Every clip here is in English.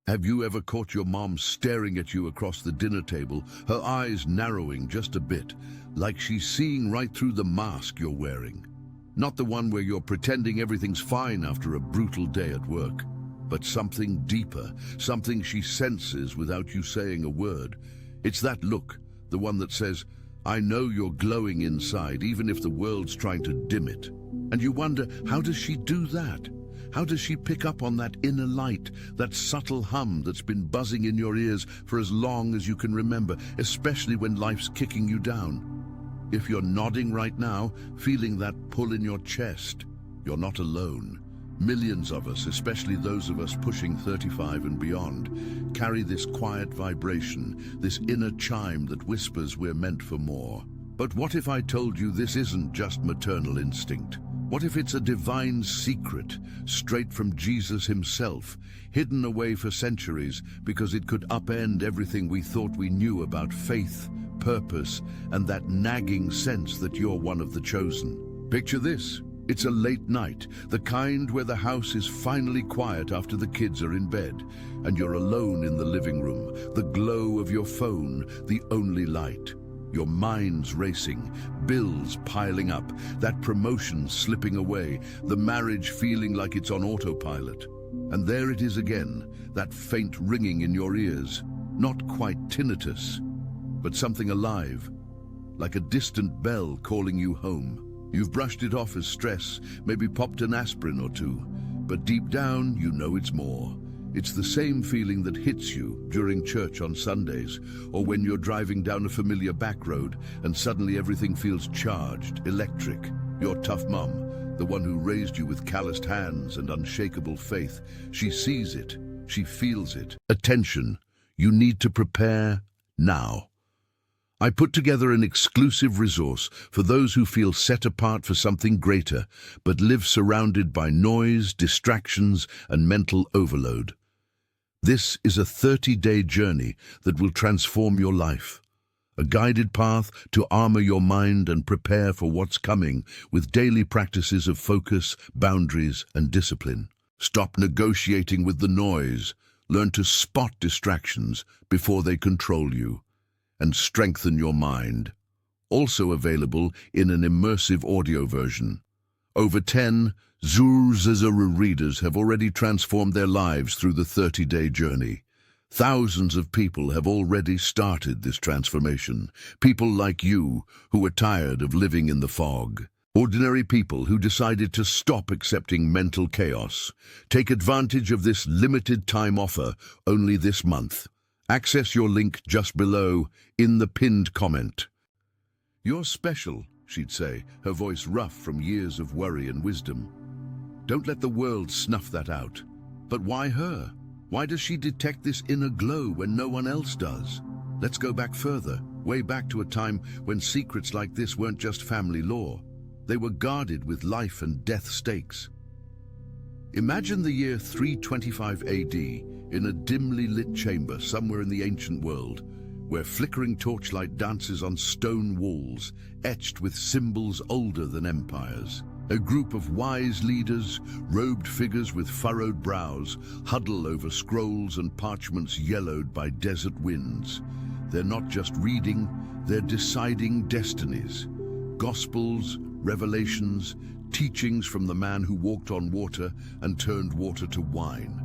Have you ever caught your mom staring at you across the dinner table, her eyes narrowing just a bit, like she's seeing right through the mask you're wearing? Not the one where you're pretending everything's fine after a brutal day at work, but something deeper, something she senses without you saying a word. It's that look, the one that says, "I know you're glowing inside, even if the world's trying to dim it." And you wonder, how does she do that? How does she pick up on that inner light, that subtle hum that's been buzzing in your ears for as long as you can remember, especially when life's kicking you down? If you're nodding right now, feeling that pull in your chest, you're not alone. Millions of us, especially those of us pushing 35 and beyond, carry this quiet vibration, this inner chime that whispers we're meant for more. But what if I told you this isn't just maternal instinct? What if it's a divine secret, straight from Jesus himself, hidden away for centuries because it could upend everything we thought we knew about faith, purpose, and that nagging sense that you're one of the chosen? Picture this. It's a late night, the kind where the house is finally quiet after the kids are in bed, and you're alone in the living room, the glow of your phone, the only light. Your mind's racing, bills piling up, that promotion slipping away, the marriage feeling like it's on autopilot. And there it is again, that faint ringing in your ears, not quite tinnitus, but something alive, like a distant bell calling you home. You've brushed it off as stress, maybe popped an aspirin or two, but deep down you know it's more. It's the same feeling that hits you during church on Sundays, or when you're driving down a familiar back road and suddenly everything feels charged, electric. Your tough mum, the one who raised you with calloused hands and unshakable faith, she sees it, she feels it. Attention, you need to prepare now. I put together an exclusive resource for those who feel set apart for something greater, but live surrounded by noise, distractions, and mental overload. This is a 30-day journey that will transform your life. A guided path to armor your mind and prepare for what's coming with daily practices of focus, boundaries, and discipline. Stop negotiating with the noise. Learn to spot distractions before they control you. And strengthen your mind. Also available in an immersive audio version. Over 10 Zuzazara readers have already transformed their lives through the 30-day journey. Thousands of people have already started this transformation. People like you who are tired of living in the fog. Ordinary people who decided to stop accepting mental chaos. Take advantage of this limited time offer only this month. Access your link just below in the pinned comment. "You're special," she'd say, her voice rough from years of worry and wisdom. Don't let the world snuff that out. But why her? Why does she detect this inner glow when no one else does? Let's go back further, way back to a time when secrets like this weren't just family law. They were guarded with life and death stakes. Imagine the year 325 AD, in a dimly lit chamber somewhere in the ancient world, where flickering torchlight dances on stone walls, etched with symbols older than empires. A group of wise leaders, robed figures with furrowed brows, huddle over scrolls and parchments yellowed by desert winds. They're not just reading, they're deciding destinies. Gospels, revelations, teachings from the man who walked on water and turned water to wine.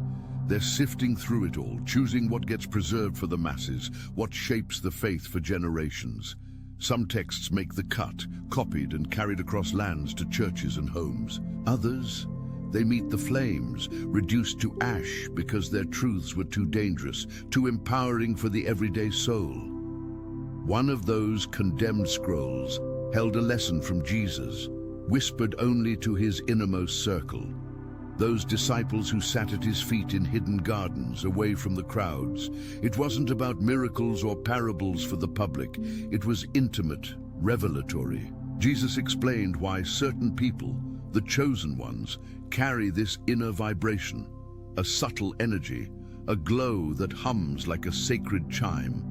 They're sifting through it all, choosing what gets preserved for the masses, what shapes the faith for generations. Some texts make the cut, copied and carried across lands to churches and homes. Others, they meet the flames, reduced to ash because their truths were too dangerous, too empowering for the everyday soul. One of those condemned scrolls held a lesson from Jesus, whispered only to his innermost circle. Those disciples who sat at his feet in hidden gardens, away from the crowds. It wasn't about miracles or parables for the public. It was intimate, revelatory. Jesus explained why certain people, the chosen ones, carry this inner vibration, a subtle energy, a glow that hums like a sacred chime,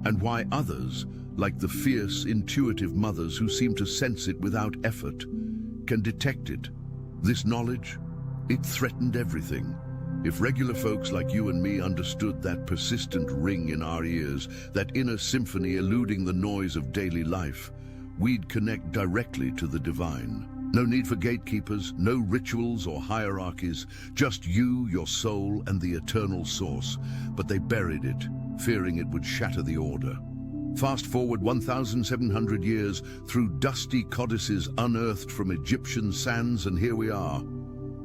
and why others, like the fierce, intuitive mothers who seem to sense it without effort, can detect it. This knowledge, it threatened everything. If regular folks like you and me understood that persistent ring in our ears, that inner symphony eluding the noise of daily life, we'd connect directly to the divine. No need for gatekeepers, no rituals or hierarchies, just you, your soul, and the eternal source. But they buried it, fearing it would shatter the order. Fast forward 1,700 years through dusty codices unearthed from Egyptian sands, and here we are.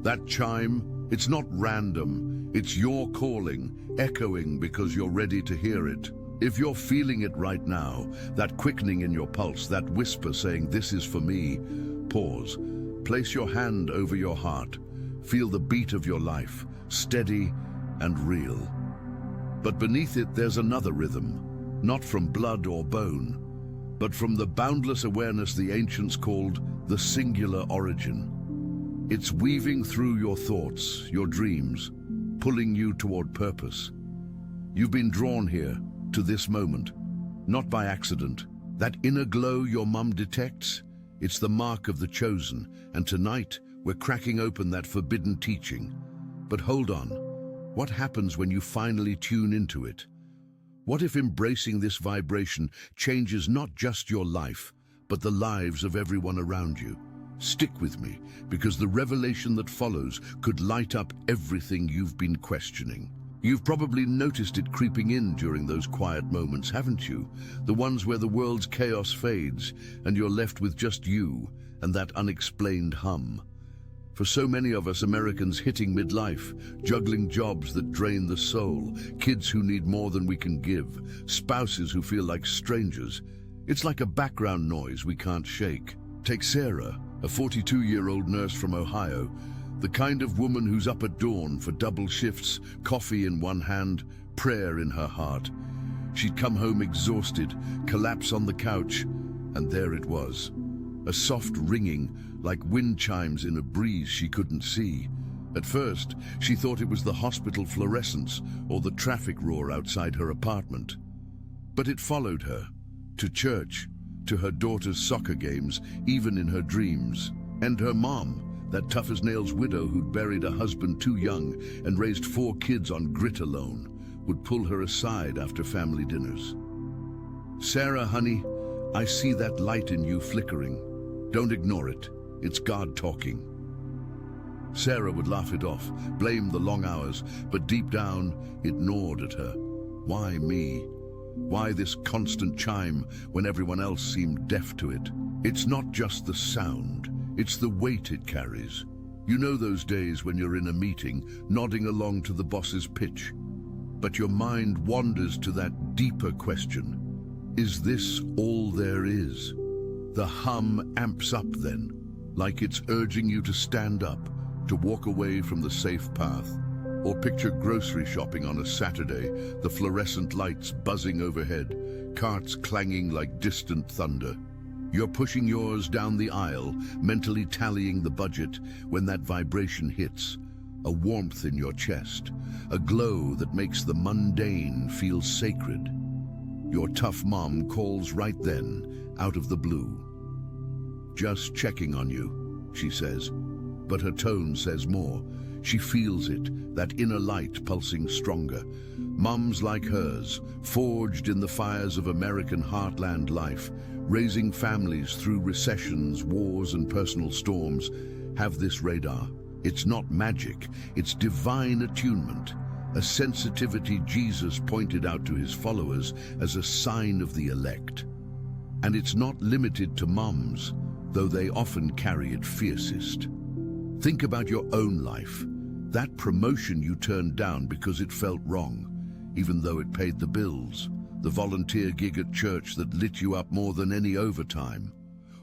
That chime, it's not random, it's your calling, echoing because you're ready to hear it. If you're feeling it right now, that quickening in your pulse, that whisper saying, "This is for me," pause. Place your hand over your heart. Feel the beat of your life, steady and real. But beneath it, there's another rhythm, not from blood or bone, but from the boundless awareness the ancients called the singular origin. It's weaving through your thoughts, your dreams, pulling you toward purpose. You've been drawn here, to this moment, not by accident. That inner glow your mum detects, it's the mark of the chosen, and tonight we're cracking open that forbidden teaching. But hold on, what happens when you finally tune into it? What if embracing this vibration changes not just your life, but the lives of everyone around you? Stick with me, because the revelation that follows could light up everything you've been questioning. You've probably noticed it creeping in during those quiet moments, haven't you? The ones where the world's chaos fades and you're left with just you and that unexplained hum. For so many of us Americans hitting midlife, juggling jobs that drain the soul, kids who need more than we can give, spouses who feel like strangers, it's like a background noise we can't shake. Take Sarah, a 42-year-old nurse from Ohio, the kind of woman who's up at dawn for double shifts, coffee in one hand, prayer in her heart. She'd come home exhausted, collapse on the couch, and there it was. A soft ringing, like wind chimes in a breeze she couldn't see. At first, she thought it was the hospital fluorescence or the traffic roar outside her apartment. But it followed her, to church, to her daughter's soccer games, even in her dreams. And her mom, that tough-as-nails widow who'd buried a husband too young and raised 4 kids on grit alone, would pull her aside after family dinners. "Sarah, honey, I see that light in you flickering. Don't ignore it. It's God talking." Sarah would laugh it off, blame the long hours, but deep down, it gnawed at her. Why me? Why this constant chime when everyone else seemed deaf to it? It's not just the sound, it's the weight it carries. You know those days when you're in a meeting, nodding along to the boss's pitch, but your mind wanders to that deeper question. Is this all there is? The hum amps up then, like it's urging you to stand up, to walk away from the safe path. Or picture grocery shopping on a Saturday, the fluorescent lights buzzing overhead, carts clanging like distant thunder. You're pushing yours down the aisle, mentally tallying the budget, when that vibration hits. A warmth in your chest, a glow that makes the mundane feel sacred. Your tough mom calls right then, out of the blue. "Just checking on you," she says, but her tone says more. She feels it, that inner light pulsing stronger. Mums like hers, forged in the fires of American heartland life, raising families through recessions, wars, and personal storms, have this radar. It's not magic, it's divine attunement, a sensitivity Jesus pointed out to his followers as a sign of the elect. And it's not limited to mums, though they often carry it fiercest. Think about your own life. That promotion you turned down because it felt wrong, even though it paid the bills. The volunteer gig at church that lit you up more than any overtime.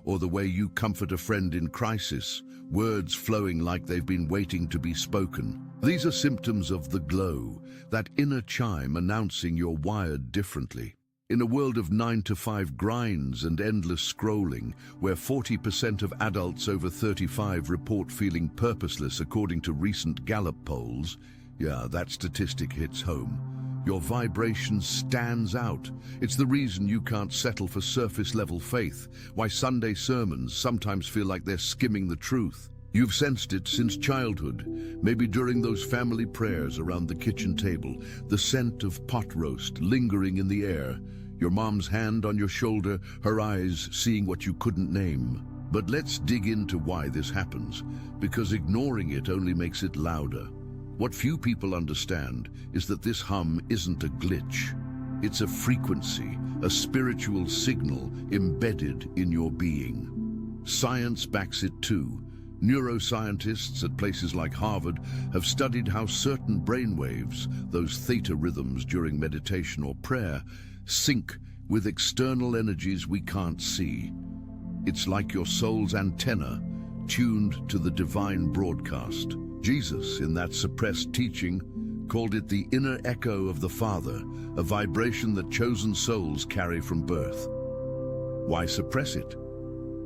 Or the way you comfort a friend in crisis, words flowing like they've been waiting to be spoken. These are symptoms of the glow, that inner chime announcing you're wired differently. In a world of 9-to-5 grinds and endless scrolling, where 40% of adults over 35 report feeling purposeless according to recent Gallup polls, yeah, that statistic hits home. Your vibration stands out. It's the reason you can't settle for surface-level faith, why Sunday sermons sometimes feel like they're skimming the truth. You've sensed it since childhood, maybe during those family prayers around the kitchen table, the scent of pot roast lingering in the air, your mom's hand on your shoulder, her eyes seeing what you couldn't name. But let's dig into why this happens, because ignoring it only makes it louder. What few people understand is that this hum isn't a glitch. It's a frequency, a spiritual signal embedded in your being. Science backs it too. Neuroscientists at places like Harvard have studied how certain brainwaves, those theta rhythms during meditation or prayer, sync with external energies we can't see. It's like your soul's antenna, tuned to the divine broadcast. Jesus, in that suppressed teaching, called it the inner echo of the Father, a vibration that chosen souls carry from birth. Why suppress it?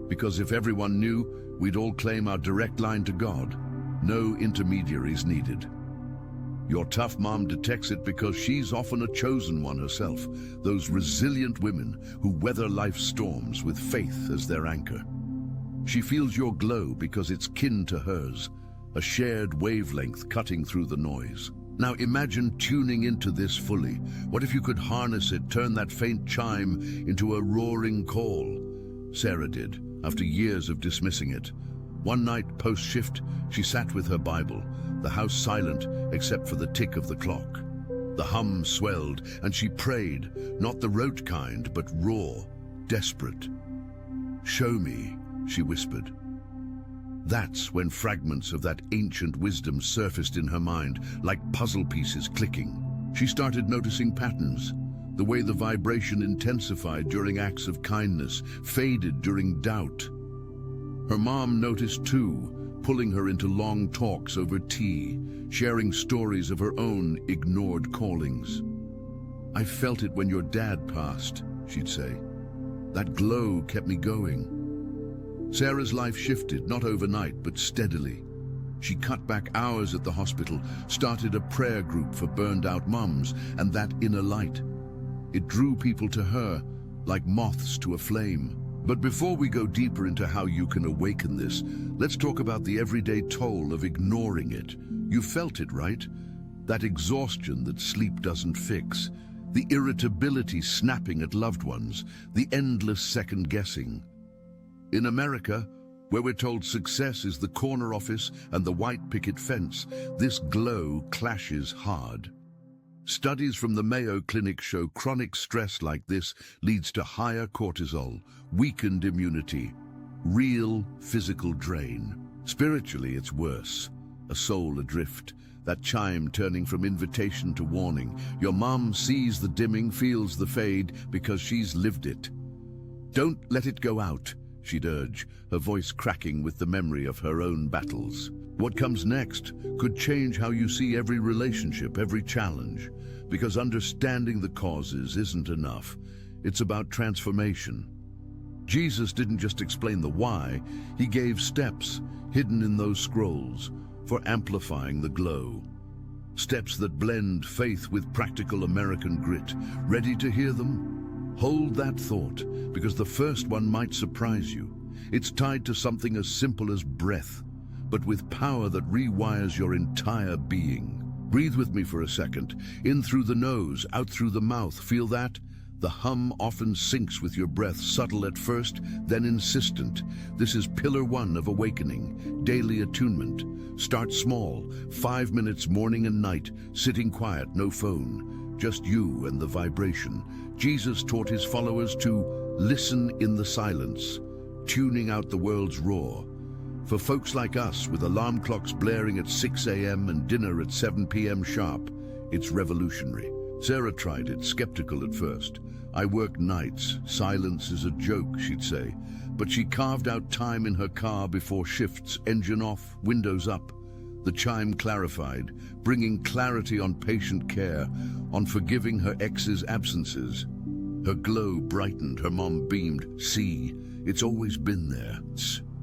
Because if everyone knew, we'd all claim our direct line to God. No intermediaries needed. Your tough mom detects it because she's often a chosen one herself, those resilient women who weather life's storms with faith as their anchor. She feels your glow because it's kin to hers, a shared wavelength cutting through the noise. Now imagine tuning into this fully. What if you could harness it, turn that faint chime into a roaring call? Sarah did, after years of dismissing it. One night post-shift, she sat with her Bible, the house silent except for the tick of the clock. The hum swelled, and she prayed, not the rote kind, but raw, desperate. "Show me," she whispered. That's when fragments of that ancient wisdom surfaced in her mind, like puzzle pieces clicking. She started noticing patterns, the way the vibration intensified during acts of kindness, faded during doubt. Her mom noticed too, pulling her into long talks over tea, sharing stories of her own ignored callings. "I felt it when your dad passed," she'd say. "That glow kept me going." Sarah's life shifted, not overnight, but steadily. She cut back hours at the hospital, started a prayer group for burned-out mums, and that inner light. It drew people to her, like moths to a flame. But before we go deeper into how you can awaken this, let's talk about the everyday toll of ignoring it. You felt it, right? That exhaustion that sleep doesn't fix, the irritability snapping at loved ones, the endless second-guessing. In America, where we're told success is the corner office and the white picket fence, this glow clashes hard. Studies from the Mayo Clinic show chronic stress like this leads to higher cortisol, weakened immunity, real physical drain. Spiritually, it's worse. A soul adrift, that chime turning from invitation to warning. Your mom sees the dimming, feels the fade, because she's lived it. "Don't let it go out," she'd urge, her voice cracking with the memory of her own battles. What comes next could change how you see every relationship, every challenge, because understanding the causes isn't enough. It's about transformation. Jesus didn't just explain the why, he gave steps hidden in those scrolls for amplifying the glow. Steps that blend faith with practical American grit. Ready to hear them? Hold that thought, because the first one might surprise you. It's tied to something as simple as breath, but with power that rewires your entire being. Breathe with me for a second. In through the nose, out through the mouth. Feel that? The hum often syncs with your breath, subtle at first, then insistent. This is pillar one of awakening, daily attunement. Start small, 5 minutes morning and night, sitting quiet, no phone, just you and the vibration. Jesus taught his followers to listen in the silence, tuning out the world's roar. For folks like us, with alarm clocks blaring at 6 a.m. and dinner at 7 p.m. sharp, it's revolutionary. Sarah tried it, skeptical at first. "I work nights. Silence is a joke," she'd say. But she carved out time in her car before shifts, engine off, windows up. The chime clarified, bringing clarity on patient care, on forgiving her ex's absences. Her glow brightened, her mom beamed. "See, it's always been there."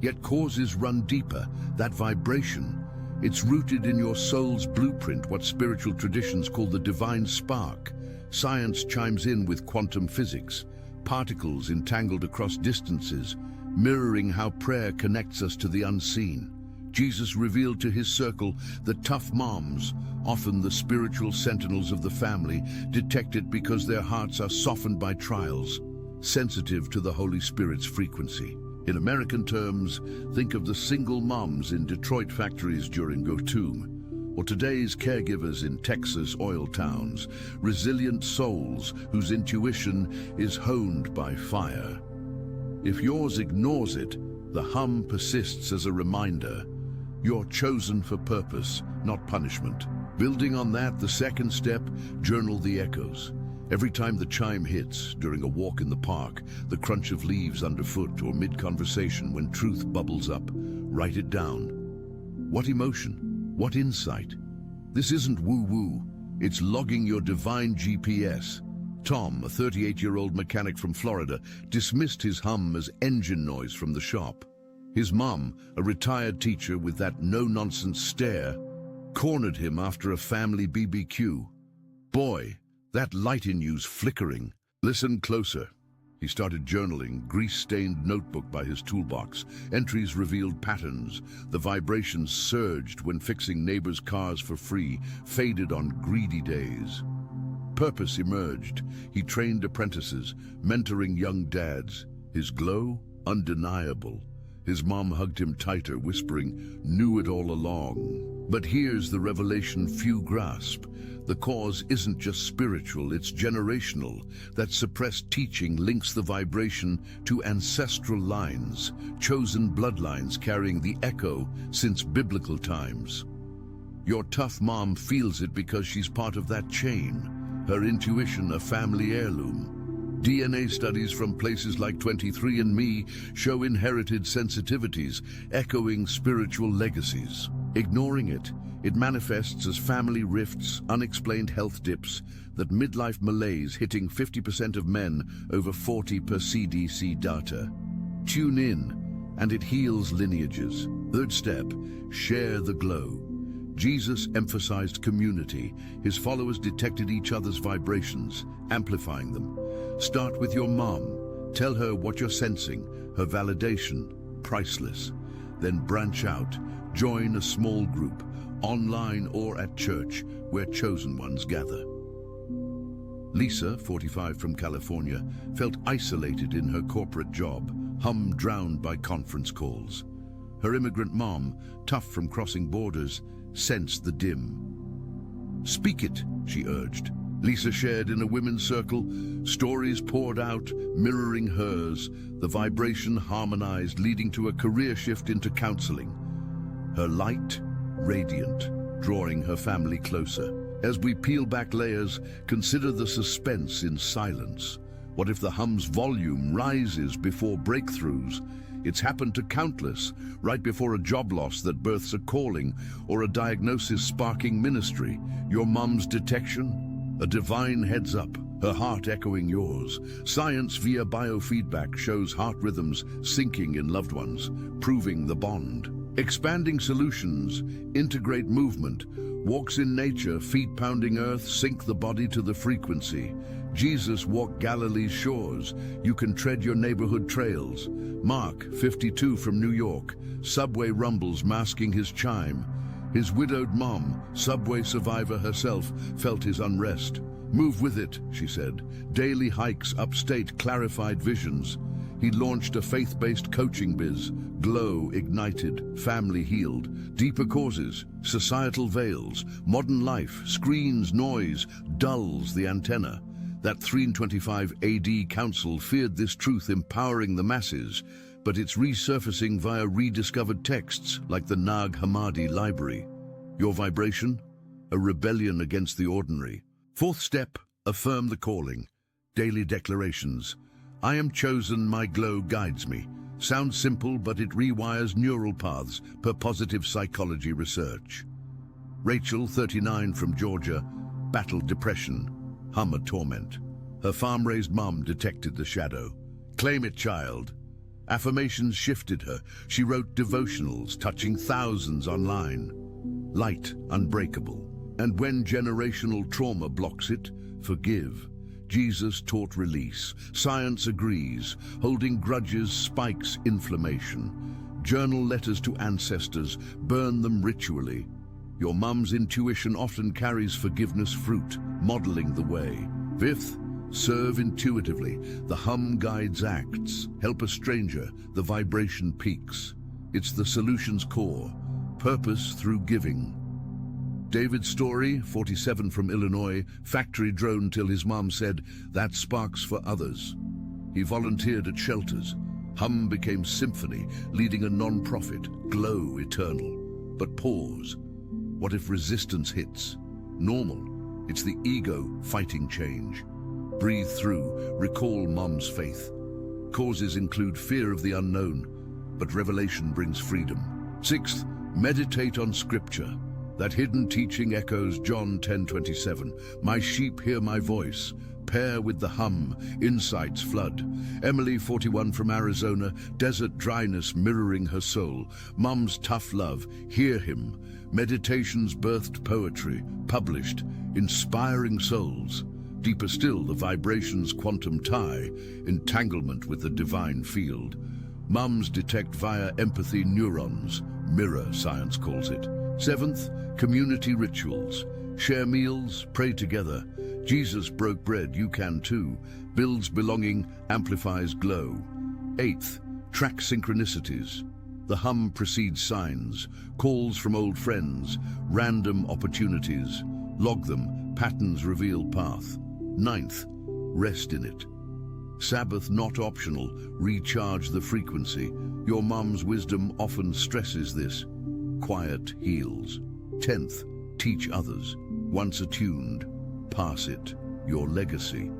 Yet causes run deeper, that vibration. It's rooted in your soul's blueprint, what spiritual traditions call the divine spark. Science chimes in with quantum physics, particles entangled across distances, mirroring how prayer connects us to the unseen. Jesus revealed to his circle that tough moms, often the spiritual sentinels of the family, detect it because their hearts are softened by trials, sensitive to the Holy Spirit's frequency. In American terms, think of the single moms in Detroit factories during Go To, or today's caregivers in Texas oil towns, resilient souls whose intuition is honed by fire. If yours ignores it, the hum persists as a reminder. You're chosen for purpose, not punishment. Building on that, the second step, journal the echoes. Every time the chime hits, during a walk in the park, the crunch of leaves underfoot, or mid-conversation when truth bubbles up, write it down. What emotion? What insight? This isn't woo-woo. It's logging your divine GPS. Tom, a 38-year-old mechanic from Florida, dismissed his hum as engine noise from the shop. His mom, a retired teacher with that no-nonsense stare, cornered him after a family BBQ. Boy, that light in you's flickering. Listen closer. He started journaling, grease-stained notebook by his toolbox. Entries revealed patterns. The vibrations surged when fixing neighbors' cars for free, faded on greedy days. Purpose emerged. He trained apprentices, mentoring young dads. His glow, undeniable. His mom hugged him tighter, whispering, "Knew it all along." But here's the revelation few grasp. The cause isn't just spiritual, it's generational. That suppressed teaching links the vibration to ancestral lines, chosen bloodlines carrying the echo since biblical times. Your tough mom feels it because she's part of that chain. Her intuition a family heirloom. DNA studies from places like 23andMe show inherited sensitivities, echoing spiritual legacies. Ignoring it, it manifests as family rifts, unexplained health dips, that midlife malaise hitting 50% of men over 40 per CDC data. Tune in, and it heals lineages. Third step, share the glow. Jesus emphasized community. His followers detected each other's vibrations, amplifying them. Start with your mom. Tell her what you're sensing, her validation, priceless. Then branch out. Join a small group, online or at church, where chosen ones gather. Lisa, 45 from California, felt isolated in her corporate job, drowned by conference calls. Her immigrant mom, tough from crossing borders, sensed the dim. "Speak it," she urged. Lisa shared in a women's circle, stories poured out, mirroring hers. The vibration harmonized, leading to a career shift into counseling. Her light, radiant, drawing her family closer. As we peel back layers, consider the suspense in silence. What if the hum's volume rises before breakthroughs? It's happened to countless, right before a job loss that births a calling, or a diagnosis sparking ministry. Your mum's detection? A divine heads up, her heart echoing yours. Science via biofeedback shows heart rhythms syncing in loved ones, proving the bond. Expanding solutions, integrate movement. Walks in nature, feet pounding earth, sync the body to the frequency. Jesus walked Galilee's shores. You can tread your neighborhood trails. Mark, 52 from New York, subway rumbles masking his chime. His widowed mom, subway survivor herself, felt his unrest. "Move with it," she said. Daily hikes upstate clarified visions. He launched a faith-based coaching biz. Glow ignited, family healed. Deeper causes, societal veils, modern life, screens, noise, dulls the antenna. That 325 AD council feared this truth empowering the masses, but it's resurfacing via rediscovered texts like the Nag Hammadi library. Your vibration? A rebellion against the ordinary. Fourth step, affirm the calling. Daily declarations. I am chosen, my glow guides me. Sounds simple, but it rewires neural paths per positive psychology research. Rachel, 39 from Georgia, battled depression, hum a torment. Her farm-raised mom detected the shadow. Claim it, child. Affirmations shifted her. She wrote devotionals, touching thousands online. Light, unbreakable. And when generational trauma blocks it, forgive. Jesus taught release. Science agrees. Holding grudges spikes inflammation. Journal letters to ancestors, burn them ritually. Your mum's intuition often carries forgiveness fruit, modeling the way. Fifth, serve intuitively. The hum guides acts. Help a stranger, the vibration peaks. It's the solution's core, purpose through giving. David Story, 47 from Illinois, factory drone till his mom said, "That sparks for others." He volunteered at shelters. Hum became symphony, leading a non-profit, glow eternal. But pause. What if resistance hits? Normal. It's the ego fighting change. Breathe through, recall mom's faith. Causes include fear of the unknown, but revelation brings freedom. Sixth, meditate on scripture. That hidden teaching echoes John 10:27. My sheep hear my voice. Pair with the hum, insights flood. Emily, 41 from Arizona, desert dryness mirroring her soul. Mum's tough love, hear him. Meditations birthed poetry, published, inspiring souls. Deeper still, the vibrations quantum tie, entanglement with the divine field. Mums detect via empathy neurons, mirror science calls it. Seventh, community rituals. Share meals, pray together. Jesus broke bread, you can too. Builds belonging, amplifies glow. Eighth, track synchronicities. The hum precedes signs, calls from old friends, random opportunities. Log them, patterns reveal path. Ninth, rest in it. Sabbath not optional, recharge the frequency. Your mum's wisdom often stresses this. Quiet heals. 10th, teach others. Once attuned, pass it, your legacy.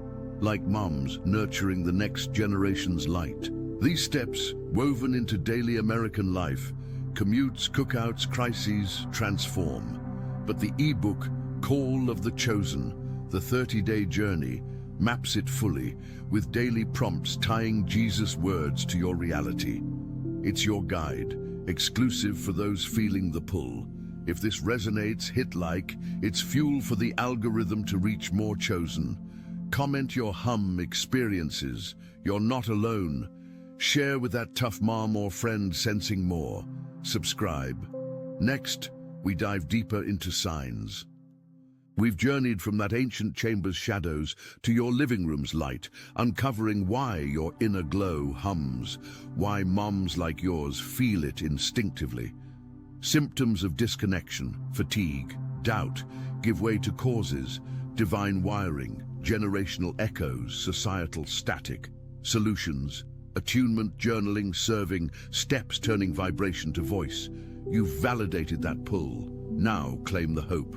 Like mums, nurturing the next generation's light. These steps, woven into daily American life, commutes, cookouts, crises, transform. But the e-book, Call of the Chosen, the 30-day journey, maps it fully, with daily prompts tying Jesus' words to your reality. It's your guide, exclusive for those feeling the pull. If this resonates, hit like. It's fuel for the algorithm to reach more chosen. Comment your hum experiences. You're not alone. Share with that tough mom or friend sensing more. Subscribe. Next, we dive deeper into signs. We've journeyed from that ancient chamber's shadows to your living room's light, uncovering why your inner glow hums, why moms like yours feel it instinctively. Symptoms of disconnection, fatigue, doubt give way to causes, divine wiring, generational echoes, societal static. Solutions, attunement, journaling, serving, steps turning vibration to voice. You've validated that pull. Now claim the hope.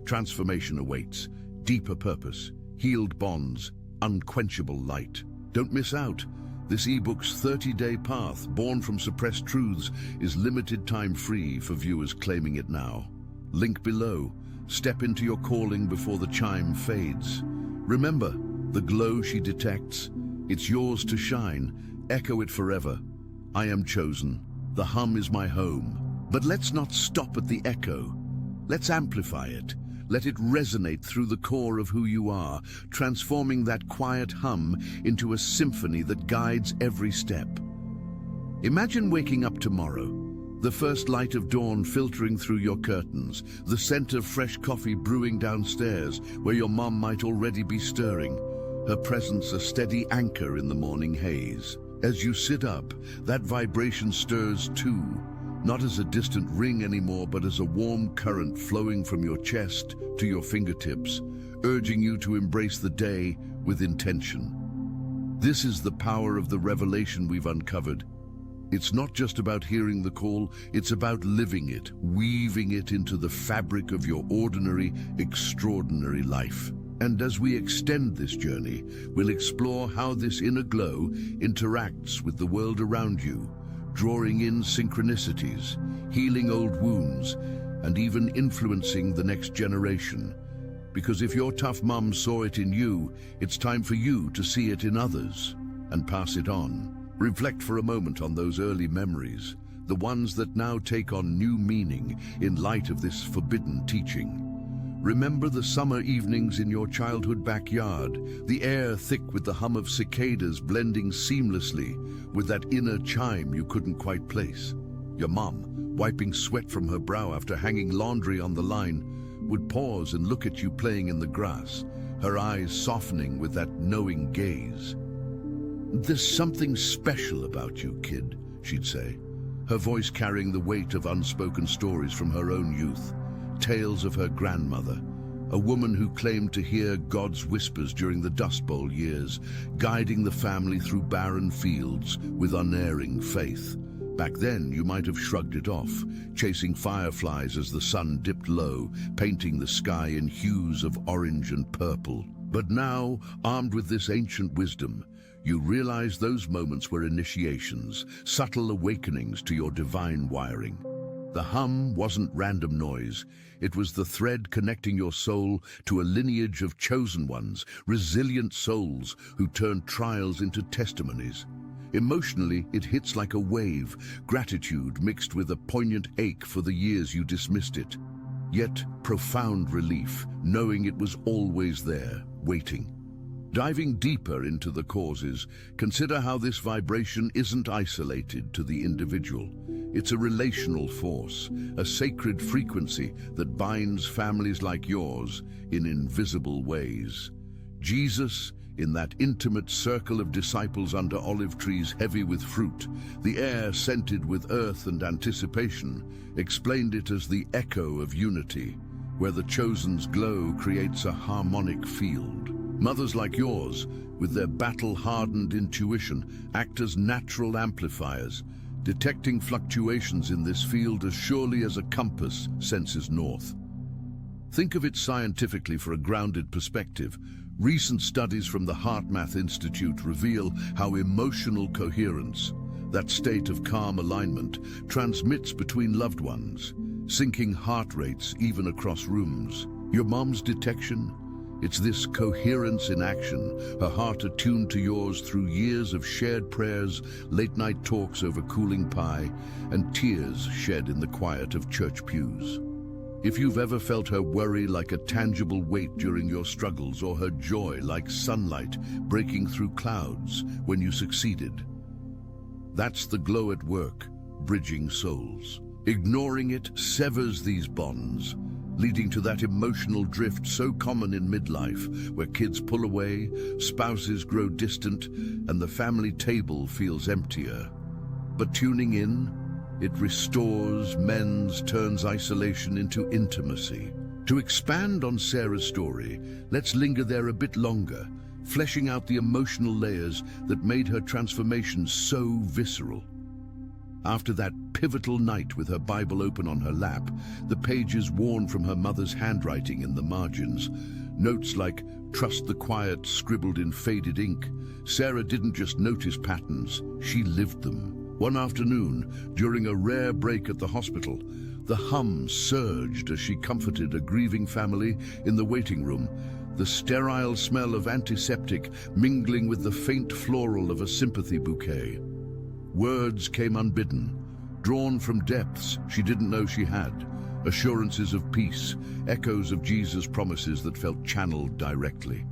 Transformation awaits, deeper purpose, healed bonds, unquenchable light. Don't miss out. This ebook's 30-day path, born from suppressed truths, is limited time free for viewers claiming it now. Link below. Step into your calling before the chime fades. Remember, the glow she detects, it's yours to shine. Echo it forever. I am chosen. The hum is my home. But let's not stop at the echo. Let's amplify it. Let it resonate through the core of who you are, transforming that quiet hum into a symphony that guides every step. Imagine waking up tomorrow, the first light of dawn filtering through your curtains, the scent of fresh coffee brewing downstairs where your mom might already be stirring, her presence a steady anchor in the morning haze. As you sit up, that vibration stirs too. Not as a distant ring anymore, but as a warm current flowing from your chest to your fingertips, urging you to embrace the day with intention. This is the power of the revelation we've uncovered. It's not just about hearing the call, it's about living it, weaving it into the fabric of your ordinary, extraordinary life. And as we extend this journey, we'll explore how this inner glow interacts with the world around you, drawing in synchronicities, healing old wounds, and even influencing the next generation. Because if your tough mum saw it in you, it's time for you to see it in others and pass it on. Reflect for a moment on those early memories, the ones that now take on new meaning in light of this forbidden teaching. Remember the summer evenings in your childhood backyard, the air thick with the hum of cicadas blending seamlessly with that inner chime you couldn't quite place. Your mom, wiping sweat from her brow after hanging laundry on the line, would pause and look at you playing in the grass, her eyes softening with that knowing gaze. "There's something special about you, kid," she'd say, her voice carrying the weight of unspoken stories from her own youth, tales of her grandmother, a woman who claimed to hear God's whispers during the Dust Bowl years, guiding the family through barren fields with unerring faith. Back then, you might have shrugged it off, chasing fireflies as the sun dipped low, painting the sky in hues of orange and purple. But now, armed with this ancient wisdom, you realize those moments were initiations, subtle awakenings to your divine wiring. The hum wasn't random noise. It was the thread connecting your soul to a lineage of chosen ones, resilient souls who turned trials into testimonies. Emotionally, it hits like a wave, gratitude mixed with a poignant ache for the years you dismissed it. Yet profound relief, knowing it was always there, waiting. Diving deeper into the causes, consider how this vibration isn't isolated to the individual. It's a relational force, a sacred frequency that binds families like yours in invisible ways. Jesus, in that intimate circle of disciples under olive trees heavy with fruit, the air scented with earth and anticipation, explained it as the echo of unity, where the chosen's glow creates a harmonic field. Mothers like yours, with their battle-hardened intuition, act as natural amplifiers, detecting fluctuations in this field as surely as a compass senses north. Think of it scientifically for a grounded perspective. Recent studies from the HeartMath Institute reveal how emotional coherence, that state of calm alignment, transmits between loved ones, syncing heart rates even across rooms. Your mom's detection? It's this coherence in action, her heart attuned to yours through years of shared prayers, late-night talks over cooling pie, and tears shed in the quiet of church pews. If you've ever felt her worry like a tangible weight during your struggles, or her joy like sunlight breaking through clouds when you succeeded, that's the glow at work, bridging souls. Ignoring it severs these bonds, leading to that emotional drift so common in midlife, where kids pull away, spouses grow distant, and the family table feels emptier. But tuning in, it restores, mends, turns isolation into intimacy. To expand on Sarah's story, let's linger there a bit longer, fleshing out the emotional layers that made her transformation so visceral. After that pivotal night with her Bible open on her lap, the pages worn from her mother's handwriting in the margins, notes like "Trust the quiet" scribbled in faded ink, Sarah didn't just notice patterns, she lived them. One afternoon, during a rare break at the hospital, the hum surged as she comforted a grieving family in the waiting room, the sterile smell of antiseptic mingling with the faint floral of a sympathy bouquet. Words came unbidden, drawn from depths she didn't know she had, assurances of peace, echoes of Jesus' promises that felt channeled directly.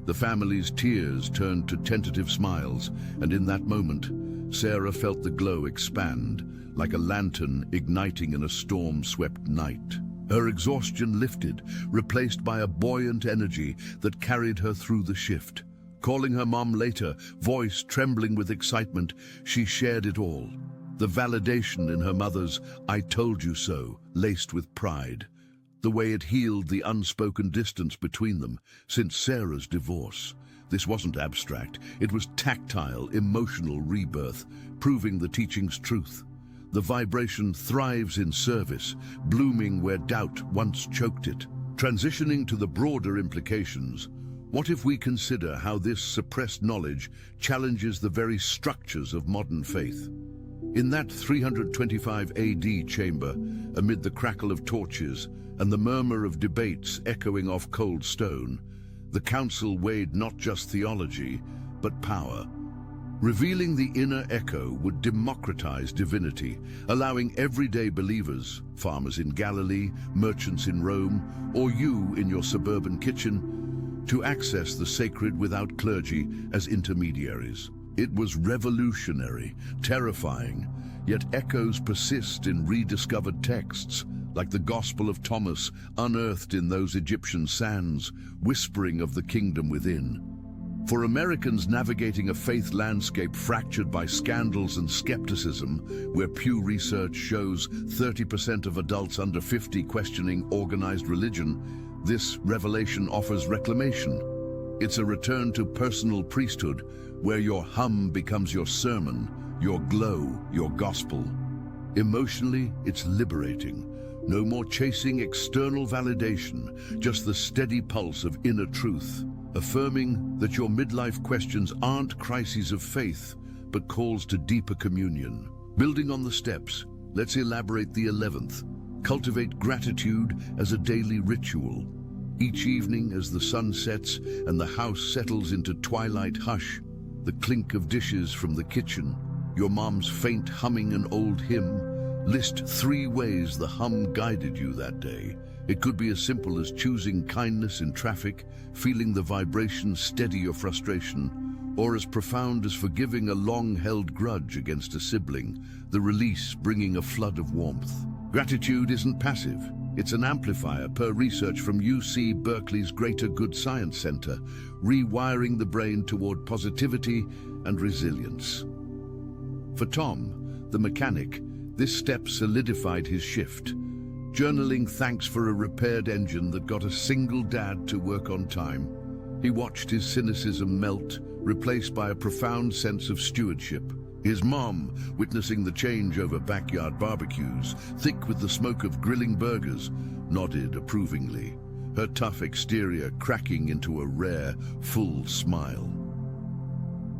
The family's tears turned to tentative smiles, and in that moment, Sarah felt the glow expand, like a lantern igniting in a storm-swept night. Her exhaustion lifted, replaced by a buoyant energy that carried her through the shift. Calling her mom later, voice trembling with excitement, she shared it all. The validation in her mother's "I told you so," laced with pride. The way it healed the unspoken distance between them since Sarah's divorce. This wasn't abstract, it was tactile, emotional rebirth, proving the teaching's truth. The vibration thrives in service, blooming where doubt once choked it. Transitioning to the broader implications, what if we consider how this suppressed knowledge challenges the very structures of modern faith? In that 325 AD chamber, amid the crackle of torches and the murmur of debates echoing off cold stone, the council weighed not just theology, but power. Revealing the inner echo would democratize divinity, allowing everyday believers, farmers in Galilee, merchants in Rome, or you in your suburban kitchen, to access the sacred without clergy as intermediaries. It was revolutionary, terrifying, yet echoes persist in rediscovered texts, like the Gospel of Thomas, unearthed in those Egyptian sands, whispering of the kingdom within. For Americans navigating a faith landscape fractured by scandals and skepticism, where Pew Research shows 30% of adults under 50 questioning organized religion, this revelation offers reclamation. It's a return to personal priesthood, where your hum becomes your sermon, your glow, your gospel. Emotionally, it's liberating. No more chasing external validation, just the steady pulse of inner truth, affirming that your midlife questions aren't crises of faith, but calls to deeper communion. Building on the steps, let's elaborate the 11th. Cultivate gratitude as a daily ritual. Each evening as the sun sets and the house settles into twilight hush, the clink of dishes from the kitchen, your mom's faint humming an old hymn, list 3 ways the hum guided you that day. It could be as simple as choosing kindness in traffic, feeling the vibration steady your frustration, or as profound as forgiving a long-held grudge against a sibling, the release bringing a flood of warmth. Gratitude isn't passive. It's an amplifier, per research from UC Berkeley's Greater Good Science Center, rewiring the brain toward positivity and resilience. For Tom, the mechanic, this step solidified his shift. Journaling thanks for a repaired engine that got a single dad to work on time. He watched his cynicism melt, replaced by a profound sense of stewardship. His mom, witnessing the change over backyard barbecues, thick with the smoke of grilling burgers, nodded approvingly, her tough exterior cracking into a rare, full smile.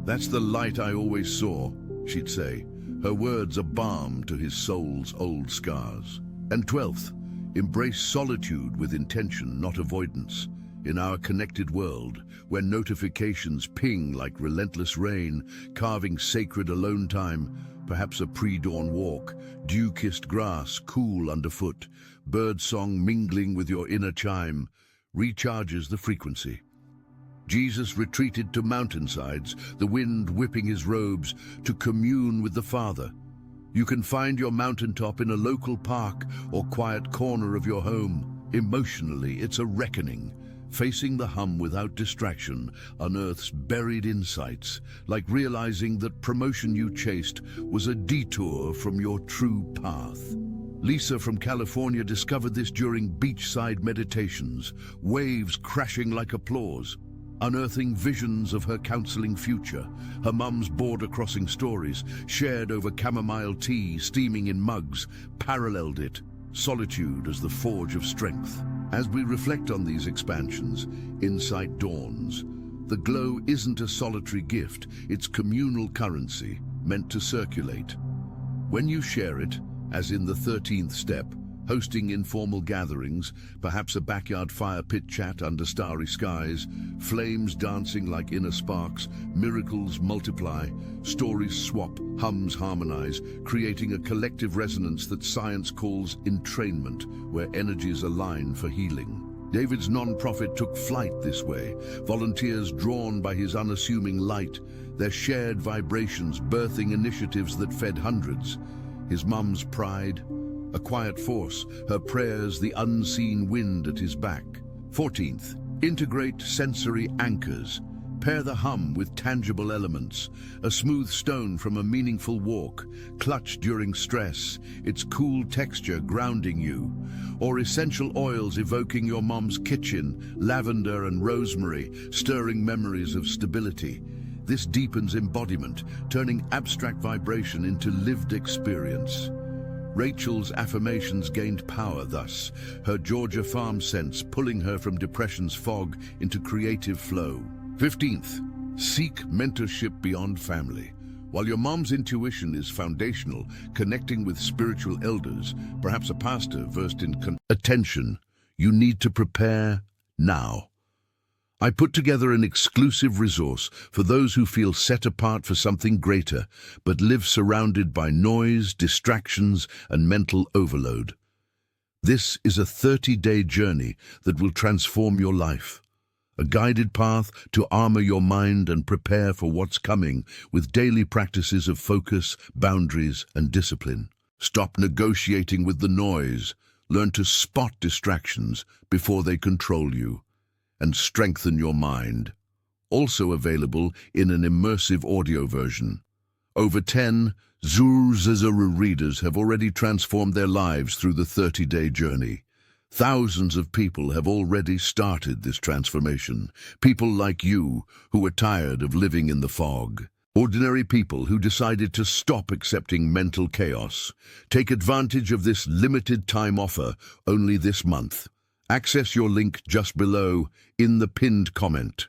"That's the light I always saw," she'd say, her words a balm to his soul's old scars. And 12th, embrace solitude with intention, not avoidance. In our connected world, where notifications ping like relentless rain, carving sacred alone time, perhaps a pre-dawn walk, dew-kissed grass cool underfoot, birdsong mingling with your inner chime, recharges the frequency. Jesus retreated to mountainsides, the wind whipping his robes, to commune with the Father. You can find your mountaintop in a local park or quiet corner of your home. Emotionally, it's a reckoning. Facing the hum without distraction unearths buried insights, like realizing that promotion you chased was a detour from your true path. Lisa from California discovered this during beachside meditations, waves crashing like applause. Unearthing visions of her counseling future, her mum's border-crossing stories, shared over chamomile tea steaming in mugs, paralleled it, solitude as the forge of strength. As we reflect on these expansions, insight dawns. The glow isn't a solitary gift, it's communal currency, meant to circulate. When you share it, as in the 13th step, hosting informal gatherings, perhaps a backyard fire pit chat under starry skies, flames dancing like inner sparks, miracles multiply, stories swap, hums harmonize, creating a collective resonance that science calls entrainment, where energies align for healing. David's non-profit took flight this way, volunteers drawn by his unassuming light, their shared vibrations birthing initiatives that fed hundreds. His mum's pride, a quiet force, her prayers the unseen wind at his back. 14th, integrate sensory anchors. Pair the hum with tangible elements. A smooth stone from a meaningful walk, clutched during stress, its cool texture grounding you. Or essential oils evoking your mom's kitchen, lavender and rosemary, stirring memories of stability. This deepens embodiment, turning abstract vibration into lived experience. Rachel's affirmations gained power thus, her Georgia farm sense pulling her from depression's fog into creative flow. 15th, seek mentorship beyond family. While your mom's intuition is foundational, connecting with spiritual elders, perhaps a pastor versed in attention, you need to prepare now. I put together an exclusive resource for those who feel set apart for something greater, but live surrounded by noise, distractions, and mental overload. This is a 30-day journey that will transform your life. a guided path to armor your mind and prepare for what's coming with daily practices of focus, boundaries, and discipline. Stop negotiating with the noise, learn to spot distractions before they control you, and strengthen your mind. Also available in an immersive audio version. Over 10 Zuzazara readers have already transformed their lives through the 30-day journey. Thousands of people have already started this transformation. People like you who are tired of living in the fog. Ordinary people who decided to stop accepting mental chaos. Take advantage of this limited time offer only this month. Access your link just below in the pinned comment.